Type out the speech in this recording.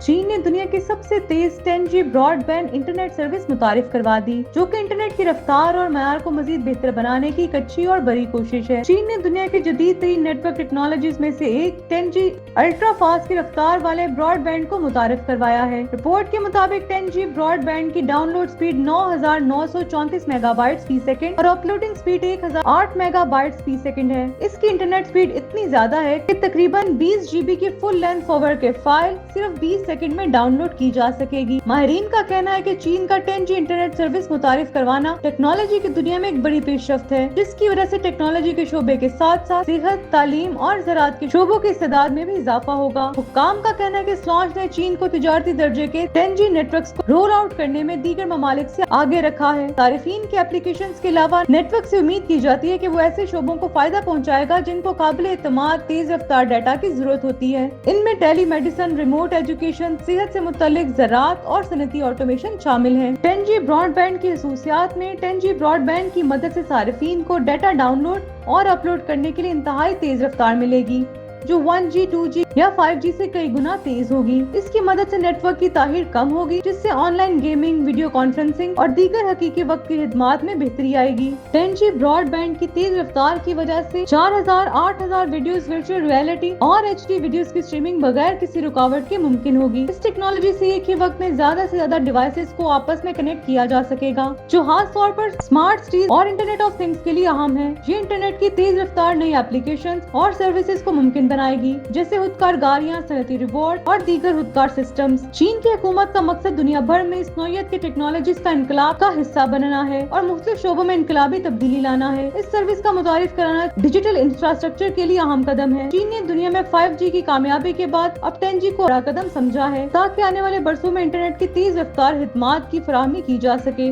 چین نے دنیا کی سب سے تیز 10G Broad band internet service متعارف کروا دی، جو کہ انٹرنیٹ کی رفتار اور معیار کو مزید بہتر بنانے کی ایک اچھی اور بڑی کوشش ہے۔ چین نے دنیا کی جدید ترین نیٹ ورک ٹیکنالوجیز میں سے ایک 10G الٹرا فاسٹ کی رفتار والے براڈ بینڈ کو متعارف کروایا ہے۔ رپورٹ کے مطابق 10G براڈ بینڈ کی download speed 9934 megabytes فی سیکنڈ اور uploading speed 1008 megabytes فی سیکنڈ ہے۔ اس کی انٹرنیٹ سپیڈ اتنی زیادہ ہے کہ تقریباً 20 GB کی فل لینتھ فارورڈ کے فائل صرف 20 سیکنڈ میں ڈاؤن لوڈ کی جا سکے گی۔ ماہرین کا کہنا ہے کہ چین کا 10G انٹرنیٹ سروس متعارف کروانا ٹیکنالوجی کی دنیا میں ایک بڑی پیش رفت ہے، جس کی وجہ سے ٹیکنالوجی کے شعبے کے ساتھ ساتھ صحت، تعلیم اور زراعت کے شعبوں کی استعداد میں بھی اضافہ ہوگا۔ حکام کا کہنا ہے کہ اس لانچ نے چین کو تجارتی درجے کے 10G نیٹ ورکس کو رول آؤٹ کرنے میں دیگر ممالک سے آگے رکھا ہے۔ صارفین کے اپلیکیشنز کے علاوہ نیٹ ورک سے امید کی جاتی ہے کہ وہ ایسے شعبوں کو فائدہ پہنچائے گا جن کو قابل اعتماد تیز رفتار ڈیٹا کی ضرورت ہوتی ہے۔ ان میں ٹیلی میڈیسن، ریموٹ ایجوکیشن، صحت سے متعلق زراعت اور صنعتی آٹومیشن شامل ہیں۔ 10G براڈ بینڈ کی خصوصیات میں 10G براڈ بینڈ کی مدد سے صارفین کو ڈیٹا ڈاؤن لوڈ اور اپ لوڈ کرنے کے لیے انتہائی تیز رفتار ملے گی، جو 1G، 2G یا 5G سے کئی گنا تیز ہوگی۔ اس کی مدد سے نیٹ ورک کی تاخیر کم ہوگی، جس سے on line gaming, video conferencing اور دیگر حقیقی وقت کی خدمات میں بہتری آئے گی۔ 10G براڈ بینڈ کی تیز رفتار کی وجہ سے 4000-8000 ویڈیوز، ورچوئل ریئلٹی اور HD ویڈیوز کی اسٹریمنگ بغیر کسی رکاوٹ کے ممکن ہوگی۔ اس ٹیکنالوجی سے ایک ہی وقت میں زیادہ سے زیادہ ڈیوائسز کو آپس میں کنیکٹ کیا جا سکے گا، جو خاص طور پر اسمارٹ سٹیز اور انٹرنیٹ آف تھنگز کے لیے اہم ہے۔ یہ انٹرنیٹ کی تیز رفتار نئی ایپلیکیشنز اور سروسز کو ممکن بنائے گی، جیسے خودکار گاڑیاں، صنعتی روبوٹ اور دیگر خودکار سسٹمز۔ چین کی حکومت کا مقصد دنیا بھر میں اس نوعیت کے ٹیکنالوجیز کا انقلاب کا حصہ بننا ہے اور مختلف شعبوں میں انقلابی تبدیلی لانا ہے۔ اس سروس کا متعارف کرانا ڈیجیٹل انفراسٹرکچر کے لیے اہم قدم ہے۔ چین نے دنیا میں 5G کی کامیابی کے بعد اب 10G کو بڑا قدم سمجھا ہے، تاکہ آنے والے برسوں میں انٹرنیٹ کی تیز رفتار خدمات کی فراہمی کی جا سکے۔